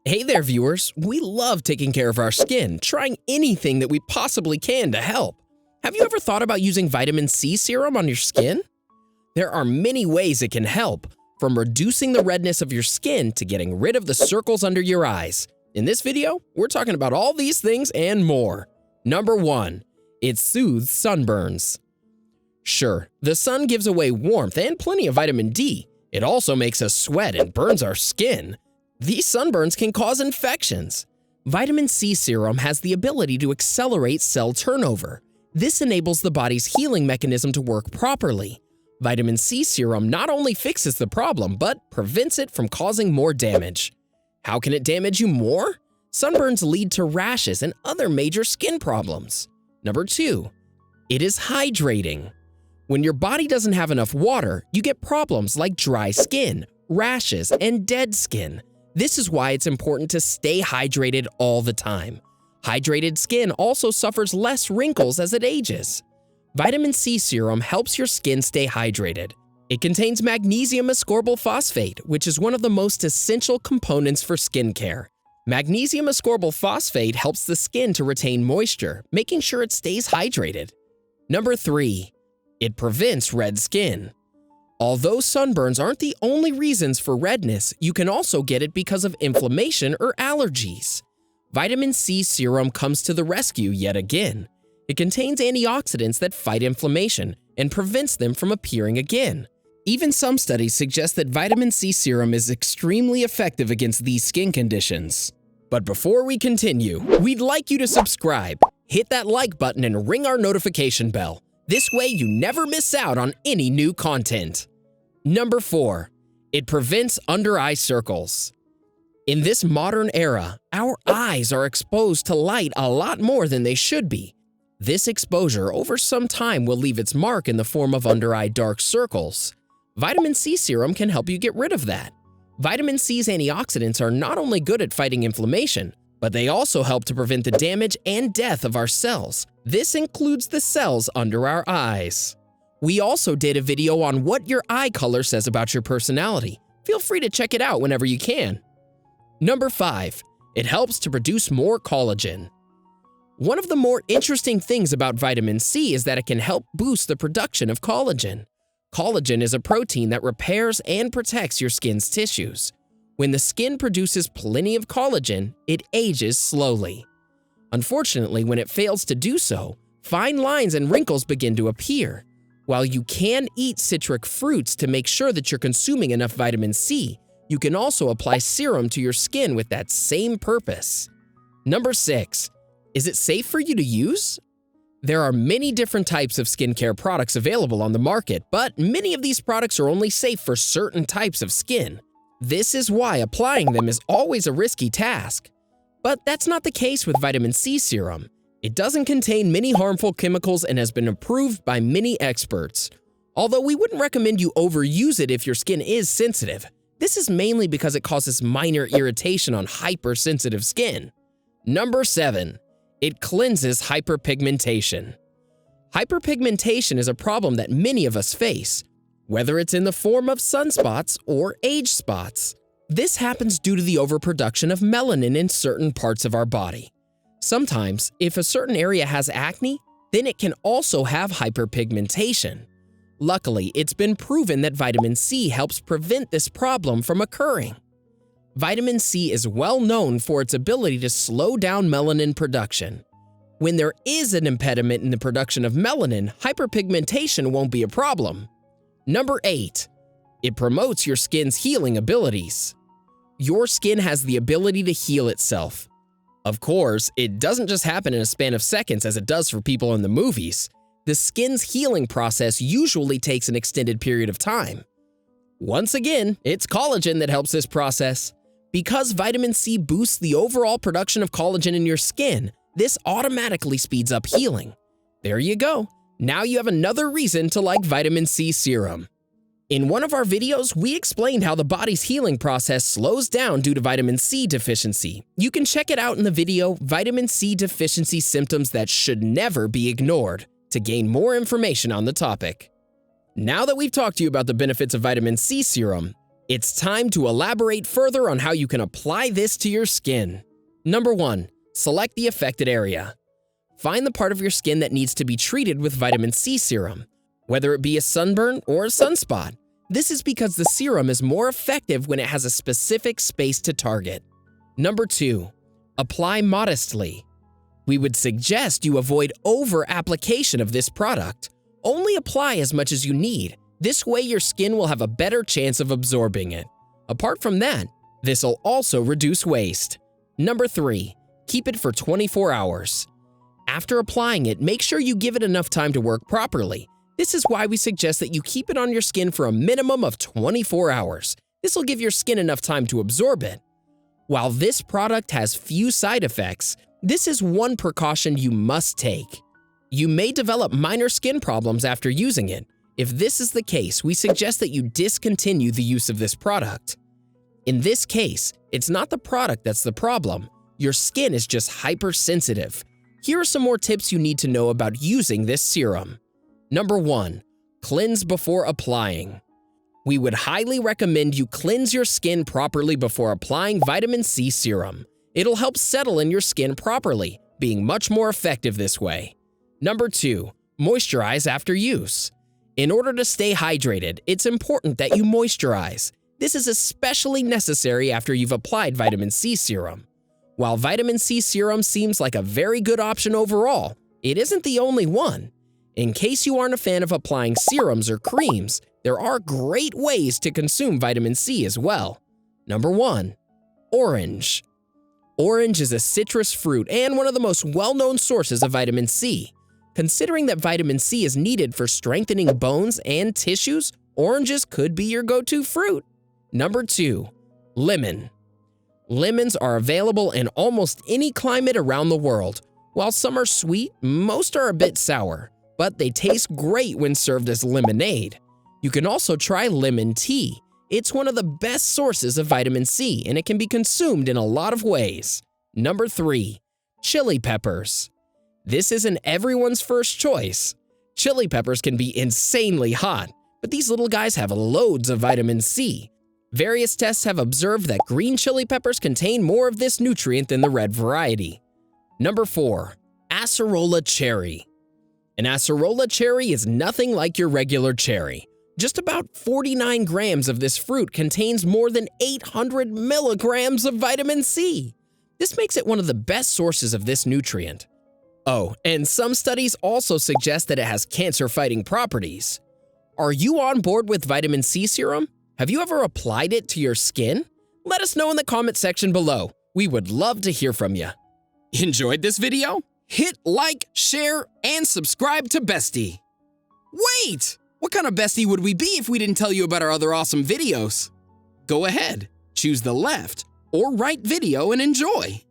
Hey there, viewers. We love taking care of our skin, trying anything that we possibly can to help. Have you ever thought about using vitamin C serum on your skin? There are many ways it can help, from reducing the redness of your skin to getting rid of the circles under your eyes. In this video, we're talking about all these things and more. Number 1. It soothes sunburns. Sure, the sun gives away warmth and plenty of vitamin D. It also makes us sweat and burns our skin. These sunburns can cause infections. Vitamin C serum has the ability to accelerate cell turnover. This enables the body's healing mechanism to work properly. Vitamin C serum not only fixes the problem, but prevents it from causing more damage. How can it damage you more? Sunburns lead to rashes and other major skin problems. Number 2. It is hydrating. When your body doesn't have enough water, you get problems like dry skin, rashes, and dead skin. This is why it's important to stay hydrated all the time. Hydrated skin also suffers less wrinkles as it ages. Vitamin C serum helps your skin stay hydrated. It contains magnesium ascorbyl phosphate, which is one of the most essential components for skincare. Magnesium ascorbyl phosphate helps the skin to retain moisture, making sure it stays hydrated. Number 3. It prevents red skin. Although sunburns aren't the only reasons for redness, you can also get it because of inflammation or allergies. Vitamin C serum comes to the rescue yet again. It contains antioxidants that fight inflammation and prevents them from appearing again. Even some studies suggest that vitamin C serum is extremely effective against these skin conditions. But before we continue, we'd like you to subscribe, hit that like button, and ring our notification bell. This way you never miss out on any new content. Number 4. It prevents under-eye circles. In this modern era, our eyes are exposed to light a lot more than they should be. This exposure over some time will leave its mark in the form of under-eye dark circles. Vitamin C serum can help you get rid of that. Vitamin C's antioxidants are not only good at fighting inflammation, but they also help to prevent the damage and death of our cells. This includes the cells under our eyes. We also did a video on what your eye color says about your personality. Feel free to check it out whenever you can. Number 5. It helps to produce more collagen. One of the more interesting things about vitamin C is that it can help boost the production of collagen. Collagen is a protein that repairs and protects your skin's tissues. When the skin produces plenty of collagen, it ages slowly. Unfortunately, when it fails to do so, fine lines and wrinkles begin to appear. While you can eat citric fruits to make sure that you're consuming enough vitamin C, you can also apply serum to your skin with that same purpose. Number 6. Is it safe for you to use? There are many different types of skincare products available on the market, but many of these products are only safe for certain types of skin. This is why applying them is always a risky task. But that's not the case with vitamin C serum. It doesn't contain many harmful chemicals and has been approved by many experts. Although we wouldn't recommend you overuse it if your skin is sensitive. This is mainly because it causes minor irritation on hypersensitive skin. Number 7. It cleanses hyperpigmentation. Hyperpigmentation is a problem that many of us face, whether it's in the form of sunspots or age spots. This happens due to the overproduction of melanin in certain parts of our body. Sometimes, if a certain area has acne, then it can also have hyperpigmentation. Luckily, it's been proven that vitamin C helps prevent this problem from occurring. Vitamin C is well known for its ability to slow down melanin production. When there is an impediment in the production of melanin, hyperpigmentation won't be a problem. Number 8. It promotes your skin's healing abilities. Your skin has the ability to heal itself. Of course, it doesn't just happen in a span of seconds as it does for people in the movies. The skin's healing process usually takes an extended period of time. Once again, it's collagen that helps this process. Because vitamin C boosts the overall production of collagen in your skin, this automatically speeds up healing. There you go. Now you have another reason to like vitamin C serum. In one of our videos, we explained how the body's healing process slows down due to vitamin C deficiency. You can check it out in the video, Vitamin C Deficiency Symptoms That Should Never Be Ignored, to gain more information on the topic. Now that we've talked to you about the benefits of vitamin C serum, It's time to elaborate further on how you can apply this to your skin. Number 1. Select the affected area. Find the part of your skin that needs to be treated with vitamin C serum, whether it be a sunburn or a sunspot. This is because the serum is more effective when it has a specific space to target. Number 2. Apply modestly. We would suggest you avoid over-application of this product. Only apply as much as you need. This way your skin will have a better chance of absorbing it. Apart from that, this will also reduce waste. Number 3. Keep it for 24 hours. After applying it, make sure you give it enough time to work properly. This is why we suggest that you keep it on your skin for a minimum of 24 hours. This will give your skin enough time to absorb it. While this product has few side effects, this is one precaution you must take. You may develop minor skin problems after using it. If this is the case, we suggest that you discontinue the use of this product. In this case, it's not the product that's the problem. Your skin is just hypersensitive. Here are some more tips you need to know about using this serum. Number 1. Cleanse before applying. We would highly recommend you cleanse your skin properly before applying vitamin C serum. It'll help settle in your skin properly, being much more effective this way. Number 2. Moisturize after use. In order to stay hydrated, it's important that you moisturize. This is especially necessary after you've applied vitamin C serum. While vitamin C serum seems like a very good option overall, it isn't the only one. In case you aren't a fan of applying serums or creams, there are great ways to consume vitamin C as well. Number 1. Orange. Orange is a citrus fruit and one of the most well-known sources of vitamin C. Considering that vitamin C is needed for strengthening bones and tissues, oranges could be your go-to fruit. Number 2. Lemon. Lemons are available in almost any climate around the world. While some are sweet, most are a bit sour, but they taste great when served as lemonade. You can also try lemon tea. It's one of the best sources of vitamin C, and it can be consumed in a lot of ways. Number 3. Chili peppers. This isn't everyone's first choice. Chili peppers can be insanely hot, but these little guys have loads of vitamin C. Various tests have observed that green chili peppers contain more of this nutrient than the red variety. Number 4. Acerola Cherry. An Acerola cherry is nothing like your regular cherry. Just about 49 grams of this fruit contains more than 800 milligrams of vitamin C. This makes it one of the best sources of this nutrient. Oh, and some studies also suggest that it has cancer-fighting properties. Are you on board with vitamin C serum? Have you ever applied it to your skin? Let us know in the comment section below. We would love to hear from you. Enjoyed this video? Hit like, share, and subscribe to Bestie. Wait! What kind of Bestie would we be if we didn't tell you about our other awesome videos? Go ahead, choose the left or right video and enjoy.